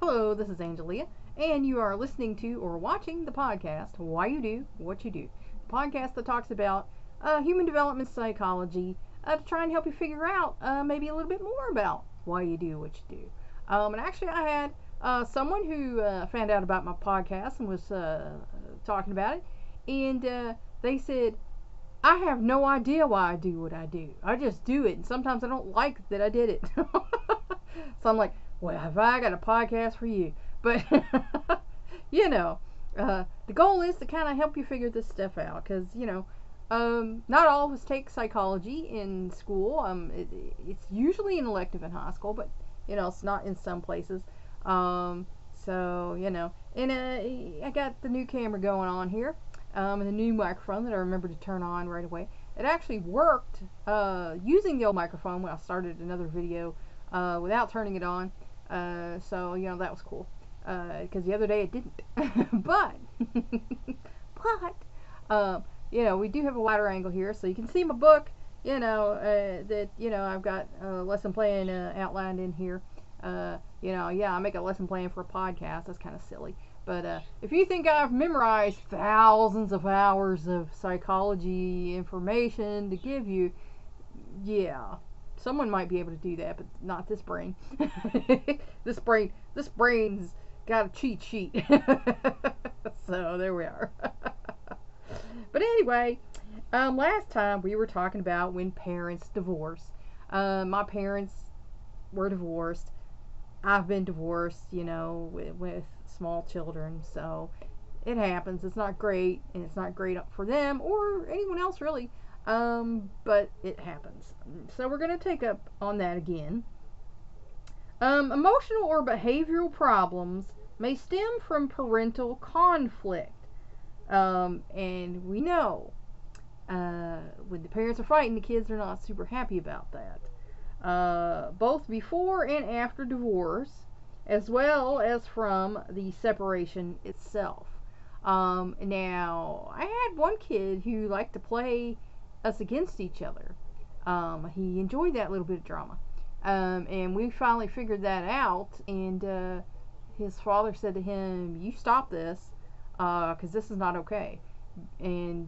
Hello, this is Angelia, and you are listening to or watching the podcast Why You Do What You Do. The podcast that talks about human development psychology to try and help you figure out maybe a little bit more about why you do what you do. And actually, I had someone who found out about my podcast and was talking about it, and they said, I have no idea why I do what I do. I just do it, and sometimes I don't like that I did it. So I'm like, well, have I got a podcast for you? But, the goal is to kind of help you figure this stuff out. Because, not all of us take psychology in school. It's usually an elective in high school, but, it's not in some places. And I got the new camera going on here. And the new microphone that I remembered to turn on right away. It actually worked using the old microphone when I started another video without turning it on. So that was cool. Because the other day it didn't. but we do have a wider angle here, so you can see my book. I've got a lesson plan outlined in here. I make a lesson plan for a podcast. That's kind of silly. But if you think I've memorized thousands of hours of psychology information to give you, yeah, someone might be able to do that, but not this brain. This brain's got a cheat sheet. So there we are. But anyway, last time we were talking about when parents divorce. My parents were divorced. I've been divorced, with small children, so it happens. It's not great, and it's not great for them or anyone else really, but it happens. So we're going to take up on that again. Emotional or behavioral problems may stem from parental conflict, and we know when the parents are fighting, the kids are not super happy about that. Both before and after divorce, as well as from the separation itself. Now, I had one kid who liked to play us against each other. He enjoyed that little bit of drama. And we finally figured that out, and his father said to him, you stop this, because this is not okay. And,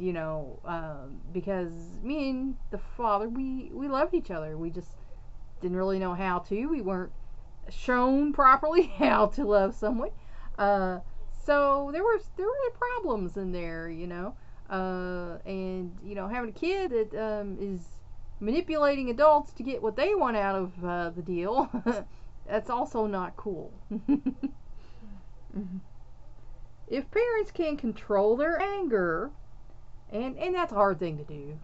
because me and the father, we loved each other. We just didn't really know how to. We weren't shown properly how to love someone. So there were problems in there, and having a kid that is manipulating adults to get what they want out of the deal, that's also not cool. If parents can control their anger, and that's a hard thing to do,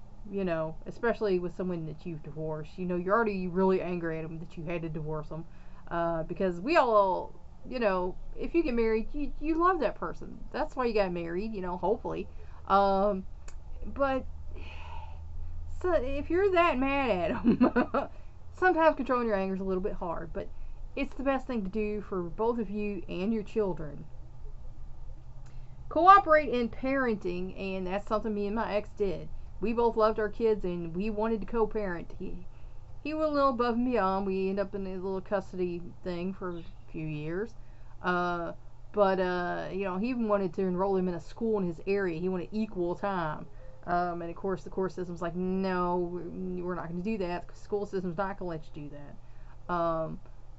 especially with someone that you've divorced. You're already really angry at them that you had to divorce them. Because we all, if you get married, you love that person. That's why you got married, hopefully. But so if you're that mad at them, sometimes controlling your anger is a little bit hard, but it's the best thing to do for both of you and your children. Cooperate in parenting, and that's something me and my ex did. We both loved our kids, and we wanted to co-parent. He was a little above and beyond. We ended up in a little custody thing for a few years. But he even wanted to enroll him in a school in his area. He wanted equal time. And of course, the court system's like, no, we're not going to do that. The school system's not going to let you do that.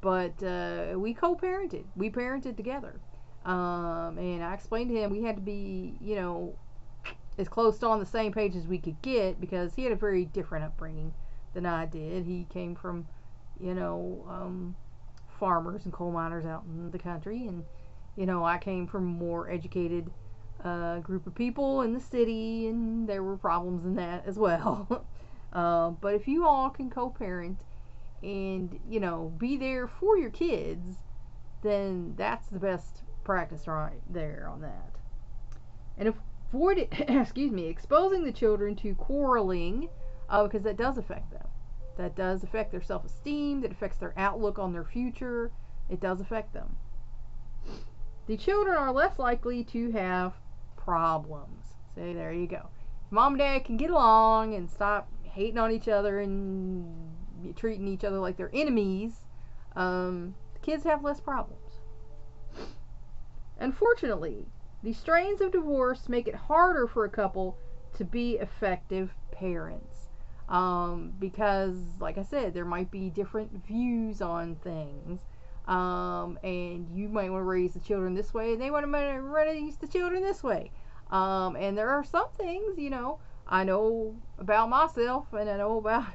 But we co-parented. We parented together. And I explained to him we had to be, as close to on the same page as we could get, because he had a very different upbringing than I did. He came from, farmers and coal miners out in the country, and I came from a more educated group of people in the city, and there were problems in that as well. But if you all can co-parent and be there for your kids, then that's the best practice right there on that. And avoid exposing the children to quarreling, because that does affect them. That does affect their self-esteem. That affects their outlook on their future. It does affect them. The children are less likely to have problems. So there you go. If mom and dad can get along and stop hating on each other and treating each other like they're enemies, kids have less problems. Unfortunately, the strains of divorce make it harder for a couple to be effective parents. Because, like I said, there might be different views on things. And you might want to raise the children this way, and they want to raise the children this way. And there are some things, I know about myself, and I know about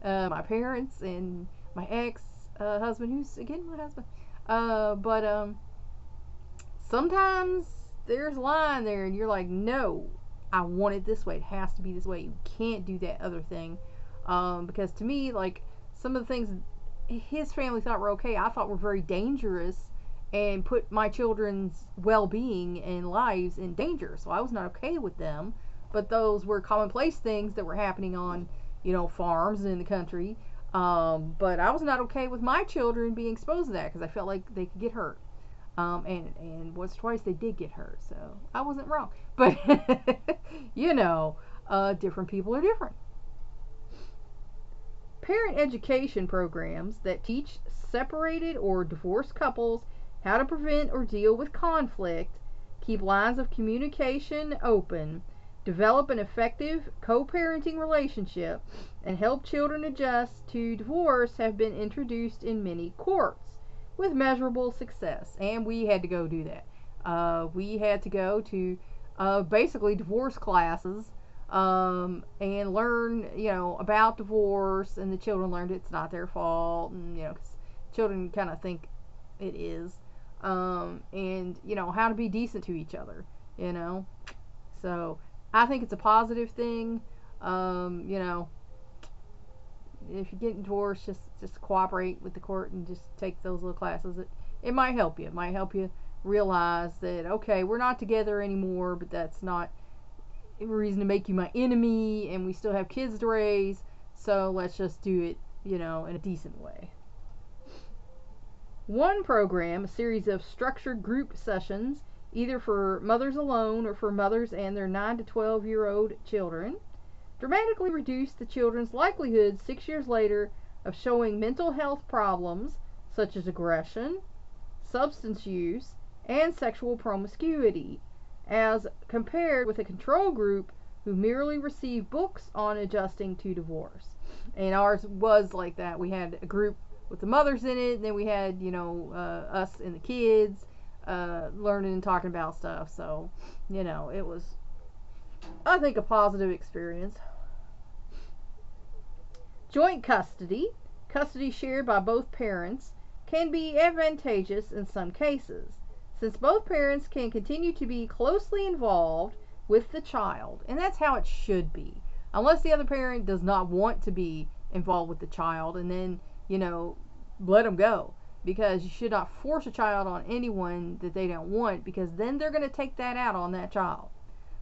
my parents and my ex husband, who's again my husband. But sometimes there's a line there, and you're like, no, I want it this way. It has to be this way. You can't do that other thing. Because to me, like, some of the things his family thought were okay, I thought were very dangerous and put my children's well-being and lives in danger. So I was not okay with them. But those were commonplace things that were happening on, farms in the country. But I was not okay with my children being exposed to that because I felt like they could get hurt. And once or twice they did get hurt, so I wasn't wrong. But different people are different. Parent education programs that teach separated or divorced couples how to prevent or deal with conflict, keep lines of communication open, develop an effective co-parenting relationship, and help children adjust to divorce have been introduced in many courts with measurable success. And we had to go do that. We had to go to basically divorce classes and learn, about divorce, and the children learned it's not their fault, and, 'cause children kind of think it is, and, how to be decent to each other, So I think it's a positive thing. If you're getting divorced, just cooperate with the court and just take those little classes. It might help you. It might help you realize that, okay, we're not together anymore, but that's not a reason to make you my enemy, and we still have kids to raise, so let's just do it, in a decent way. One program, a series of structured group sessions, either for mothers alone or for mothers and their 9 to 12-year-old children, dramatically reduced the children's likelihood 6 years later of showing mental health problems such as aggression, substance use, and sexual promiscuity, as compared with a control group who merely received books on adjusting to divorce. And ours was like that. We had a group with the mothers in it, and then we had, us and the kids learning and talking about stuff. So, it was, I think, a positive experience. Joint custody shared by both parents, can be advantageous in some cases, since both parents can continue to be closely involved with the child. And that's how it should be. Unless the other parent does not want to be involved with the child, and then, let them go. Because you should not force a child on anyone that they don't want, because then they're going to take that out on that child.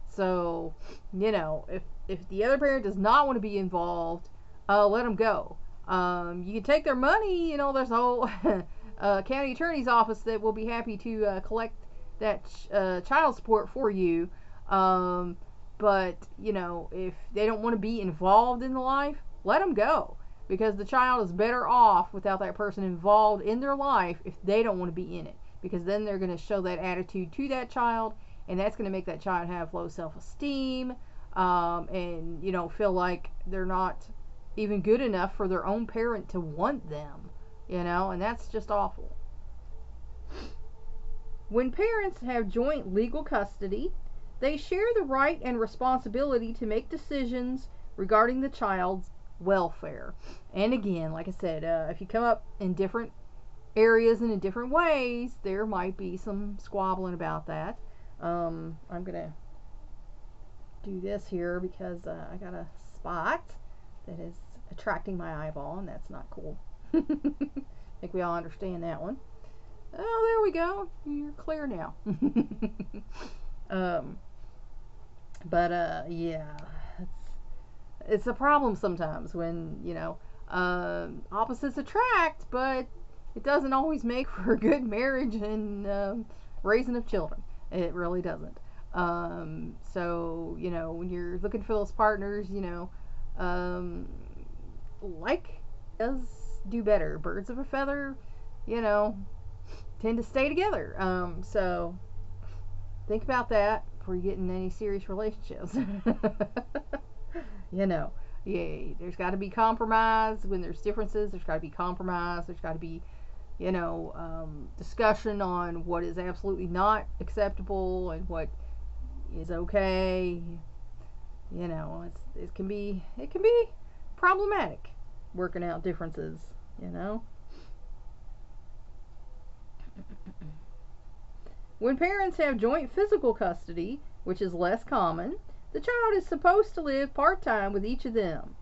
So, if the other parent does not want to be involved, let them go. You can take their money, there's a whole county attorney's office that will be happy to collect that child support for you. But, if they don't want to be involved in the life, let them go. Because the child is better off without that person involved in their life if they don't want to be in it. Because then they're going to show that attitude to that child, and that's going to make that child have low self-esteem, and, feel like they're not even good enough for their own parent to want them, and that's just awful. When parents have joint legal custody, they share the right and responsibility to make decisions regarding the child's welfare. And again, like I said, if you come up in different areas and in different ways, there might be some squabbling about that. I'm gonna do this here because I got a spot that is attracting my eyeball, and that's not cool. I think we all understand that one. Oh, there we go. You're clear now. Yeah, it's a problem sometimes when, opposites attract, but it doesn't always make for a good marriage and raising of children. It really doesn't. So, when you're looking for those partners, like does do better. Birds of a feather, tend to stay together. So think about that before you get in any serious relationships. you know, yeah, there's got to be compromise when there's differences. There's got to be compromise. There's got to be, discussion on what is absolutely not acceptable and what is okay. It can be problematic working out differences. You know. When parents have joint physical custody, which is less common, the child is supposed to live part-time with each of them.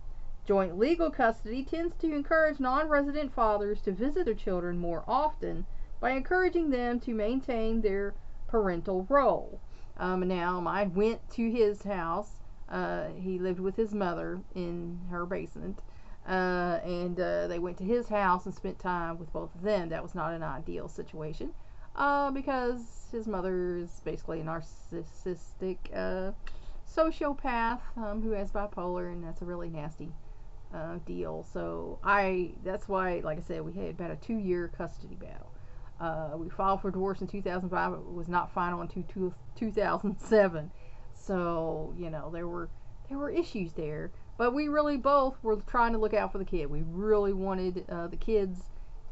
Joint legal custody tends to encourage non-resident fathers to visit their children more often by encouraging them to maintain their parental role. Now, I went to his house. He lived with his mother in her basement. And they went to his house and spent time with both of them. That was not an ideal situation because his mother is basically a narcissistic sociopath who has bipolar, and that's a really nasty deal. So that's why, like I said, we had about a 2-year custody battle. We filed for divorce in 2005. It was not final until 2007. So there were issues there. But we really both were trying to look out for the kid. We really wanted the kids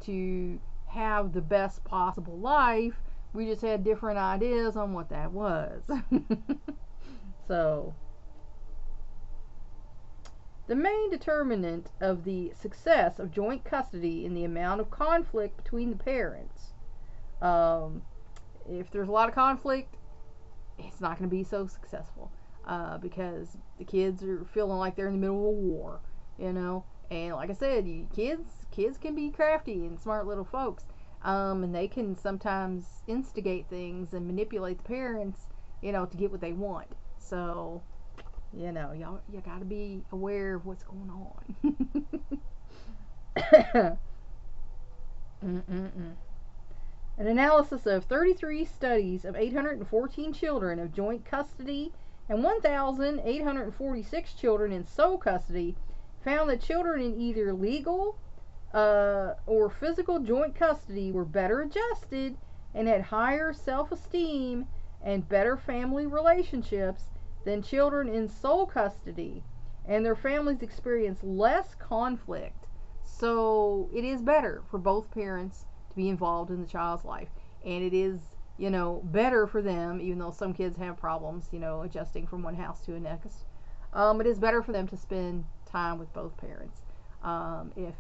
to have the best possible life. We just had different ideas on what that was. So, the main determinant of the success of joint custody is the amount of conflict between the parents. If there's a lot of conflict, it's not going to be so successful. Because the kids are feeling like they're in the middle of a war, and like I said, kids can be crafty and smart little folks, and they can sometimes instigate things and manipulate the parents, to get what they want. So, you got to be aware of what's going on. An analysis of 33 studies of 814 children of joint custody and 1,846 children in sole custody found that children in either legal or physical joint custody were better adjusted and had higher self-esteem and better family relationships than children in sole custody, and their families experienced less conflict. So it is better for both parents to be involved in the child's life, and it is better for them, even though some kids have problems, adjusting from one house to the next. It is better for them to spend time with both parents. If,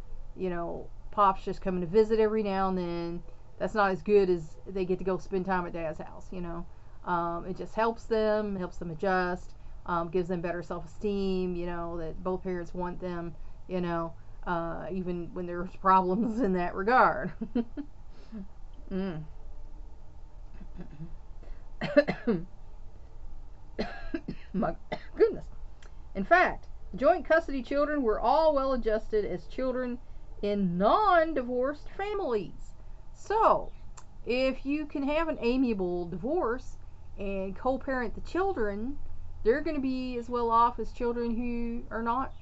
Pop's just coming to visit every now and then, that's not as good as they get to go spend time at Dad's house, It just helps them adjust, gives them better self-esteem, that both parents want them, even when there's problems in that regard. My goodness. In fact, joint custody children were all well adjusted as children in non-divorced families. So, if you can have an amiable divorce and co-parent the children, they're going to be as well off as children who are not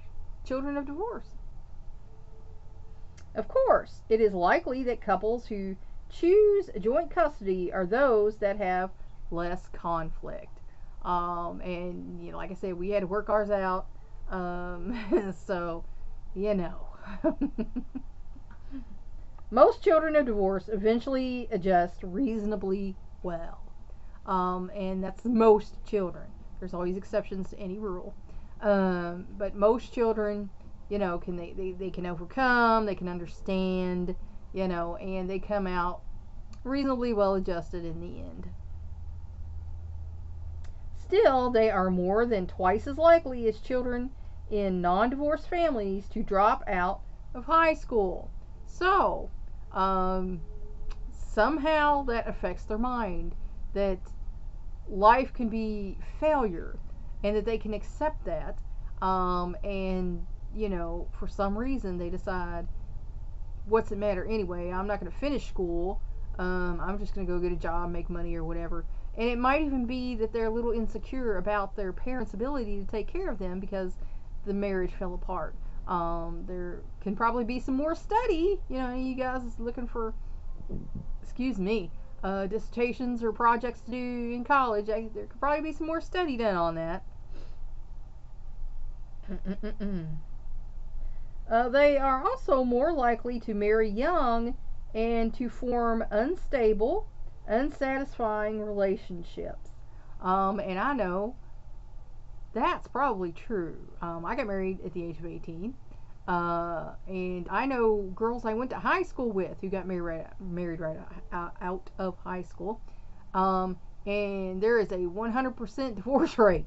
children of divorce. Of course, it is likely that couples who choose joint custody are those that have less conflict. And like I said, we had to work ours out. So, most children of divorce eventually adjust reasonably well. And that's most children. There's always exceptions to any rule. But most children, they can overcome, they can understand, and they come out reasonably well adjusted in the end. Still, they are more than twice as likely as children in non-divorced families to drop out of high school. So, somehow that affects their mind, that life can be failure, and that they can accept that, and for some reason they decide, what's it matter anyway, I'm not going to finish school, I'm just going to go get a job, make money or whatever. And it might even be that they're a little insecure about their parents' ability to take care of them because the marriage fell apart. There can probably be some more study, you guys looking for excuse me, dissertations or projects to do in college, there could probably be some more study done on that. They are also more likely to marry young and to form unstable, unsatisfying relationships. And I know that's probably true. I got married at the age of 18. And I know girls I went to high school with who got married right out of high school. And there is a 100% divorce rate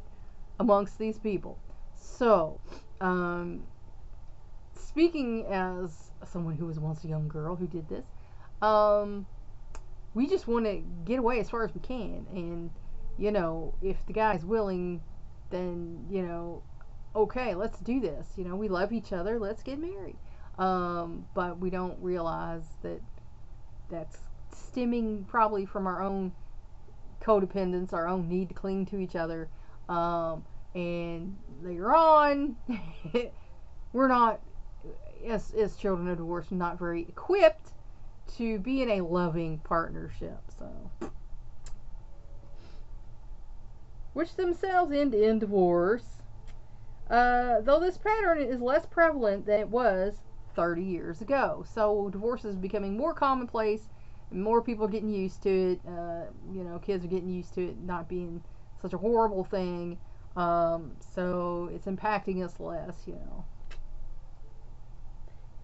amongst these people. So, speaking as someone who was once a young girl who did this, we just want to get away as far as we can. And, if the guy's willing, then, okay, let's do this. We love each other. Let's get married. But we don't realize that that's stemming probably from our own codependence, our own need to cling to each other. And later on, we're not, as children of divorce, not very equipped to be in a loving partnership. So, which themselves end in divorce. Though this pattern is less prevalent than it was 30 years ago. So divorce is becoming more commonplace, and more people are getting used to it. Kids are getting used to it not being such a horrible thing. So it's impacting us less.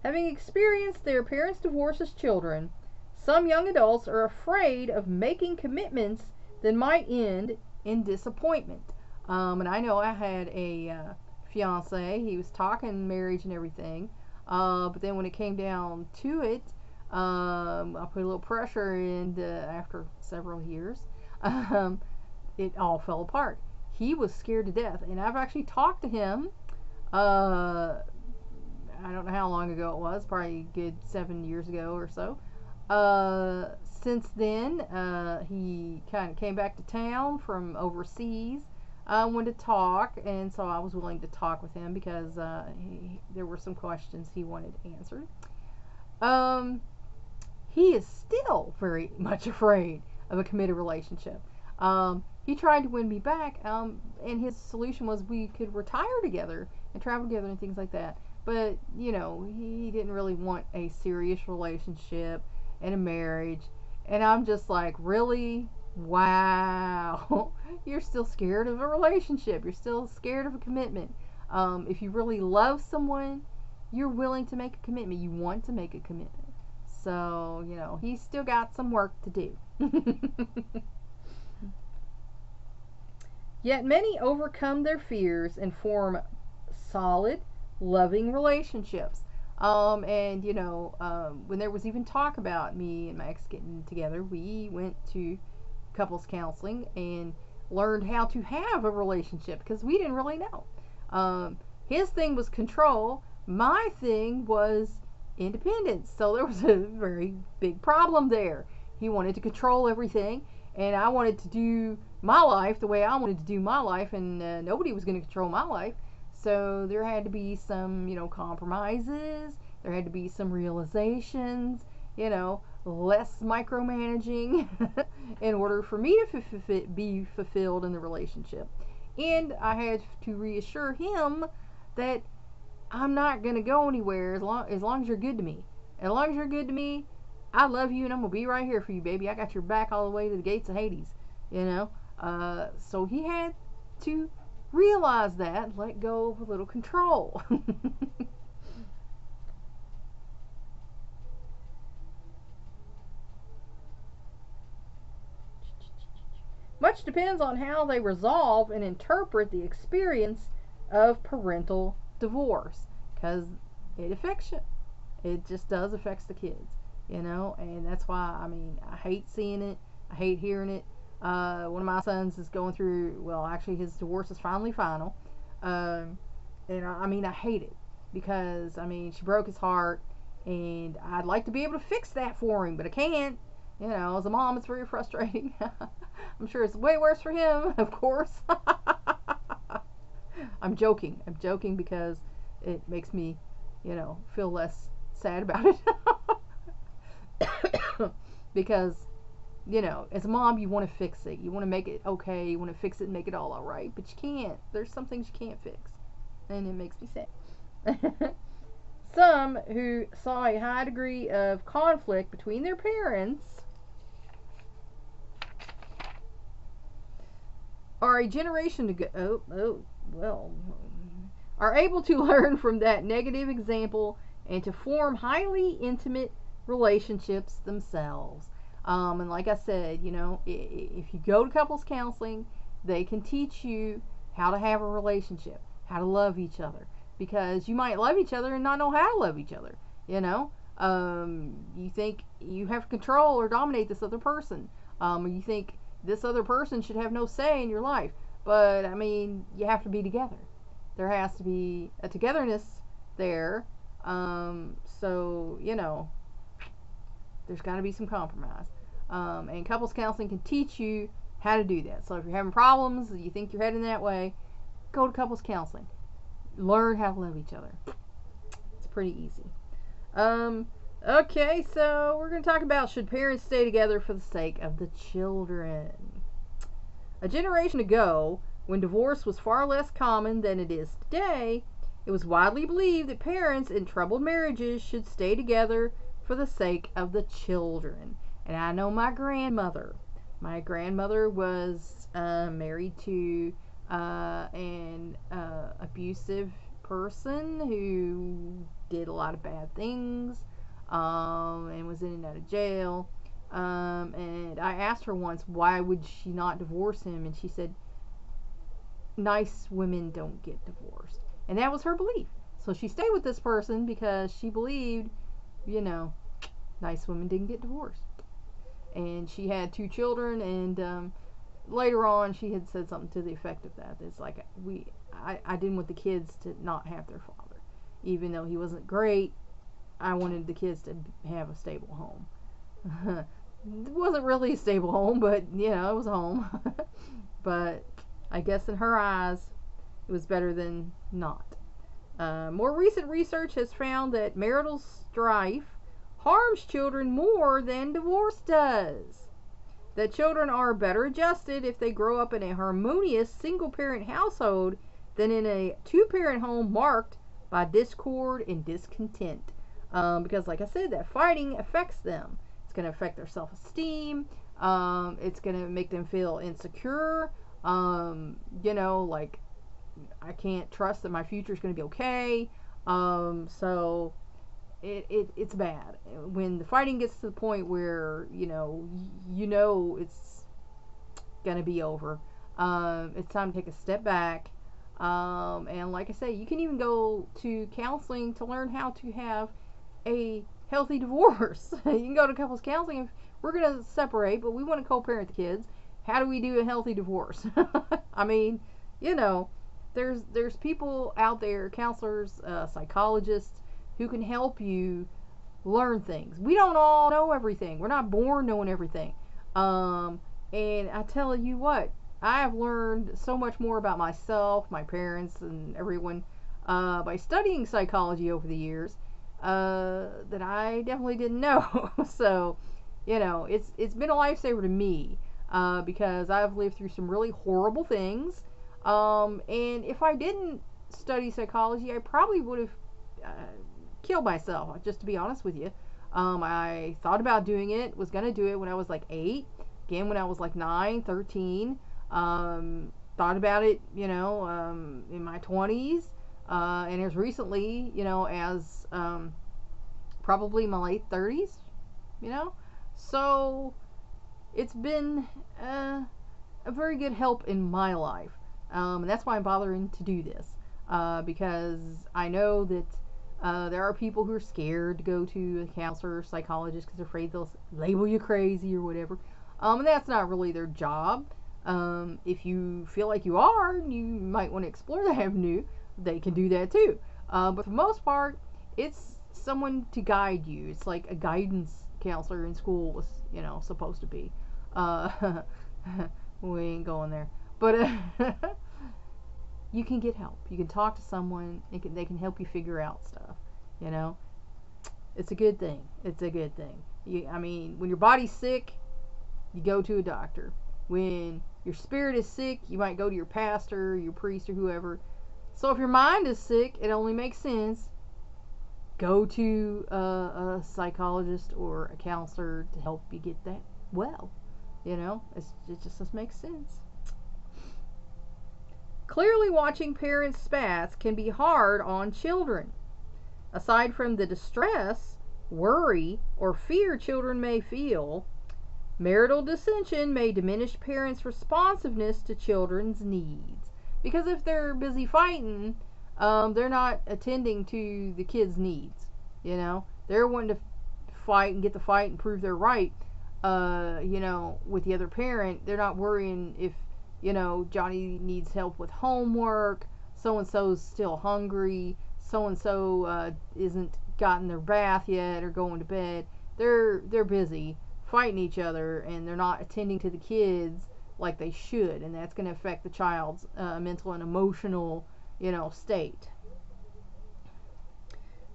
Having experienced their parents' divorce as children, some young adults are afraid of making commitments that might end in disappointment. And I know I had a fiance. He was talking marriage and everything, but then when it came down to it, I put a little pressure, and after several years, it all fell apart. He was scared to death, and I've actually talked to him. I don't know how long ago it was, probably a good 7 years ago or so. Since then, he kind of came back to town from overseas. Wanted to talk, and so I was willing to talk with him because there were some questions he wanted answered. He is still very much afraid of a committed relationship. He tried to win me back, and his solution was we could retire together and travel together and things like that. But, he didn't really want a serious relationship and a marriage. And I'm just like, really? Wow. You're still scared of a relationship. You're still scared of a commitment. If you really love someone, you're willing to make a commitment. You want to make a commitment. So, he's still got some work to do. Yet many overcome their fears and form solid, loving relationships. When there was even talk about me and my ex getting together, we went to couples counseling and learned how to have a relationship because we didn't really know. His thing was control. My thing was independence. So there was a very big problem there. He wanted to control everything, and I wanted to do my life the way I wanted to do my life, and nobody was going to control my life. So there had to be some, compromises. There had to be some realizations, less micromanaging in order for me to be fulfilled in the relationship. And I had to reassure him that I'm not going to go anywhere as long as you're good to me. As long as you're good to me, I love you and I'm going to be right here for you, baby. I got your back all the way to the gates of Hades, So he had to realize that, let go of a little control. Much depends on how they resolve and interpret the experience of parental divorce, because it affects you. It just does affect the kids, and that's why, I hate seeing it. I hate hearing it. One of my sons is going through, well, actually his divorce is finally final. And I hate it because, she broke his heart, and I'd like to be able to fix that for him, but I can't. As a mom, it's very frustrating. I'm sure it's way worse for him, of course. I'm joking. I'm joking because it makes me, feel less sad about it. because, you know, as a mom, you want to fix it. You want to make it okay. You want to fix it and make it all right. But you can't. There's some things you can't fix. And it makes me sad. Some who saw a high degree of conflict between their parents are a generation ago. Are able to learn from that negative example and to form highly intimate relationships themselves. And like I said, you know, if you go to couples counseling, they can teach you how to have a relationship, how to love each other, because you might love each other and not know how to love each other. You know, you think you have to control or dominate this other person, or you think this other person should have no say in your life. But I mean, you have to be together. There has to be a togetherness there. So, you know, there's got to be some compromise. And couples counseling can teach you how to do that. So if you're having problems, you think you're heading that way, go to couples counseling. Learn how to love each other. It's pretty easy. Okay, so we're going to talk about, should parents stay together for the sake of the children? A generation ago, when divorce was far less common than it is today, it was widely believed that parents in troubled marriages should stay together for the sake of the children. And I know my grandmother. My grandmother was married to an abusive person who did a lot of bad things, and was in and out of jail. And I asked her once, why would she not divorce him? And she said, nice women don't get divorced. And that was her belief. So she stayed with this person because she believed, you know, nice women didn't get divorced. And she had 2 children, and later on she had said something to the effect of that. It's like, I didn't want the kids to not have their father. Even though he wasn't great, I wanted the kids to have a stable home. It wasn't really a stable home, but, you know, it was a home. But I guess in her eyes, it was better than not. More recent research has found that marital strife harms children more than divorce does. That children are better adjusted if they grow up in a harmonious single-parent household than in a 2-parent home marked by discord and discontent. Because, like I said, that fighting affects them. It's going to affect their self-esteem. It's going to make them feel insecure. You know, like, I can't trust that my future is going to be okay. So it's bad when the fighting gets to the point where you know it's going to be over. It's time to take a step back. And like I say, you can even go to counseling to learn how to have a healthy divorce. You can go to couples counseling. If we're going to separate, but we want to co-parent the kids, how do we do a healthy divorce? I mean, you know, there's people out there, counselors, psychologists, who can help you learn things. We don't all know everything. We're not born knowing everything. And I tell you what, I have learned so much more about myself, my parents, and everyone by studying psychology over the years that I definitely didn't know. So, you know, it's been a lifesaver to me because I've lived through some really horrible things. And if I didn't study psychology, I probably would have killed myself, just to be honest with you. I thought about doing it, was going to do it when I was like 8, again when I was like 9, 13. Thought about it, you know, in my 20s, and as recently, you know, as probably my late 30s, you know. So it's been a very good help in my life, and that's why I'm bothering to do this, because I know that there are people who are scared to go to a counselor or psychologist because they're afraid they'll label you crazy or whatever, and that's not really their job. If you feel like you are, you might want to explore that avenue. They can do that too. But for the most part, it's someone to guide you. It's like a guidance counselor in school was, you know, supposed to be. We ain't going there. But you can get help. You can talk to someone. They can help you figure out stuff. You know, it's a good thing. It's a good thing. I mean, when your body's sick, you go to a doctor. When your spirit is sick, you might go to your pastor, your priest, or whoever. So if your mind is sick, it only makes sense. Go to a psychologist or a counselor to help you get that well. It just makes sense. Clearly, watching parents' spats can be hard on children. Aside from the distress, worry, or fear children may feel, marital dissension may diminish parents' responsiveness to children's needs. Because if they're busy fighting, they're not attending to the kids' needs. They're wanting to fight and get the fight and prove they're right. With the other parent, they're not worrying if, Johnny needs help with homework, so-and-so's still hungry, so-and-so isn't gotten their bath yet or going to bed. They're busy fighting each other, and they're not attending to the kids like they should, and that's going to affect the child's mental and emotional, state.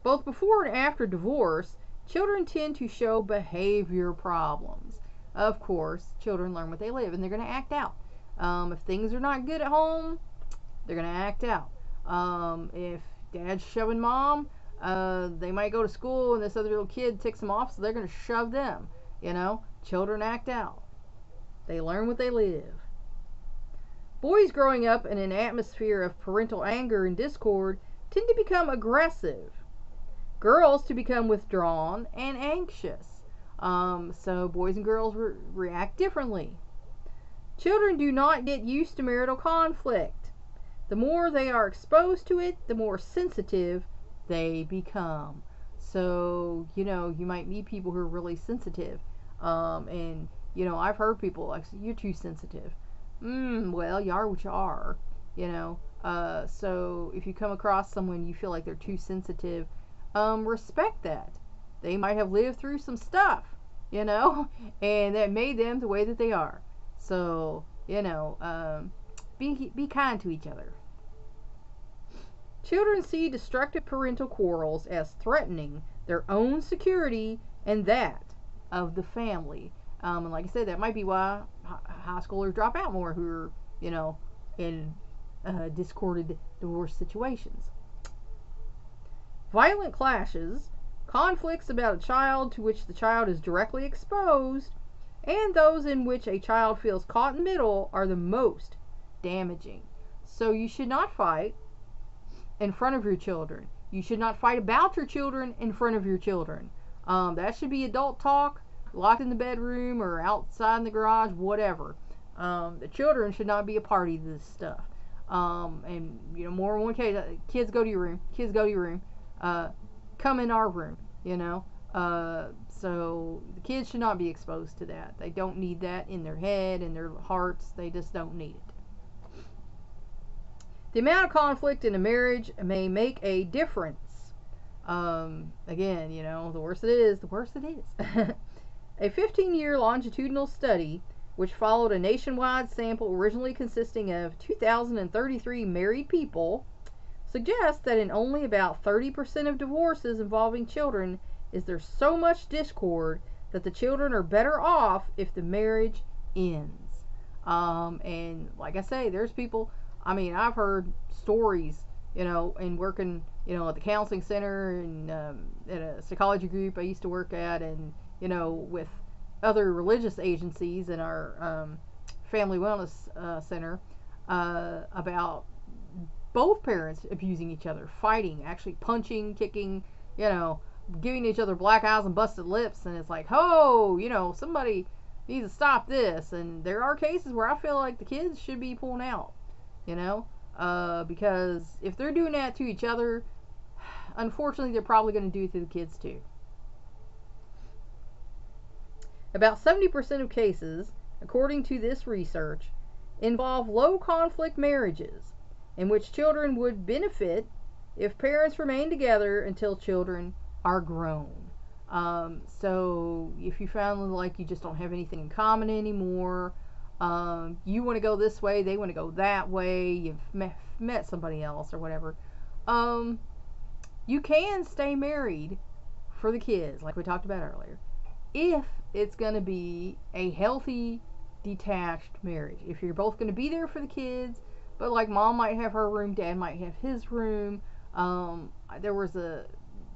Both before and after divorce, children tend to show behavior problems. Of course, children learn what they live, and they're going to act out. If things are not good at home, they're going to act out. If dad's shoving mom, they might go to school and this other little kid ticks them off, so they're going to shove them. Children act out. They learn what they live. Boys growing up in an atmosphere of parental anger and discord tend to become aggressive. Girls to become withdrawn and anxious. So boys and girls react differently. Children do not get used to marital conflict. The more they are exposed to it, the more sensitive they become. So, you might meet people who are really sensitive. And, I've heard people like, you're too sensitive. Well, you are what you are, So if you come across someone you feel like they're too sensitive, respect that. They might have lived through some stuff, and that made them the way that they are. So, be kind to each other. Children see destructive parental quarrels as threatening their own security and that of the family. And like I said, that might be why high schoolers drop out more who are, in discorded divorce situations. Violent clashes, conflicts about a child to which the child is directly exposed, and those in which a child feels caught in the middle are the most damaging. So you should not fight in front of your children. You should not fight about your children in front of your children. That should be adult talk, locked in the bedroom or outside in the garage, whatever. The children should not be a party to this stuff. And more than one case, kids go to your room. Kids go to your room. Come in our room. So the kids should not be exposed to that. They don't need that in their head and their hearts. They just don't need it. The amount of conflict in a marriage may make a difference. Again, the worse it is, the worse it is. A 15-year longitudinal study, which followed a nationwide sample originally consisting of 2,033 married people, suggests that in only about 30% of divorces involving children is there so much discord that the children are better off if the marriage ends. And like I say, there's people, I've heard stories, in working, at the counseling center and at a psychology group I used to work at, and, with other religious agencies in our family wellness center, about both parents abusing each other, fighting, actually punching, kicking, giving each other black eyes and busted lips, and it's like, somebody needs to stop this. And there are cases where I feel like the kids should be pulling out, because if they're doing that to each other, unfortunately they're probably going to do it to the kids too. About 70% of cases, according to this research, involve low conflict marriages in which children would benefit if parents remain together until children are grown. So if you found like you just don't have anything in common anymore, you want to go this way, they want to go that way, you've met somebody else or whatever, you can stay married for the kids, like we talked about earlier. if it's going to be a healthy detached marriage. If you're both going to be there for the kids, but like mom might have her room, dad might have his room. There was a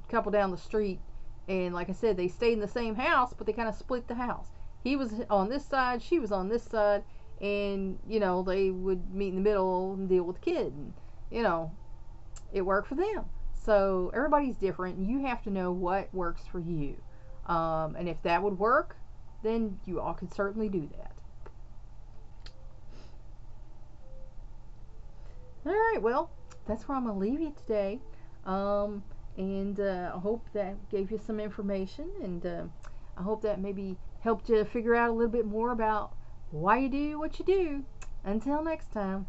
couple down the street, and like I said, they stayed in the same house, but they kind of split the house. He was on this side, she was on this side, and they would meet in the middle and deal with the kid, and it worked for them. So everybody's different, and you have to know what works for you. And if that would work, then you all can certainly do that. All right, well, that's where I'm going to leave you today. And I hope that gave you some information, and I hope that maybe helped you figure out a little bit more about why you do what you do. Until next time.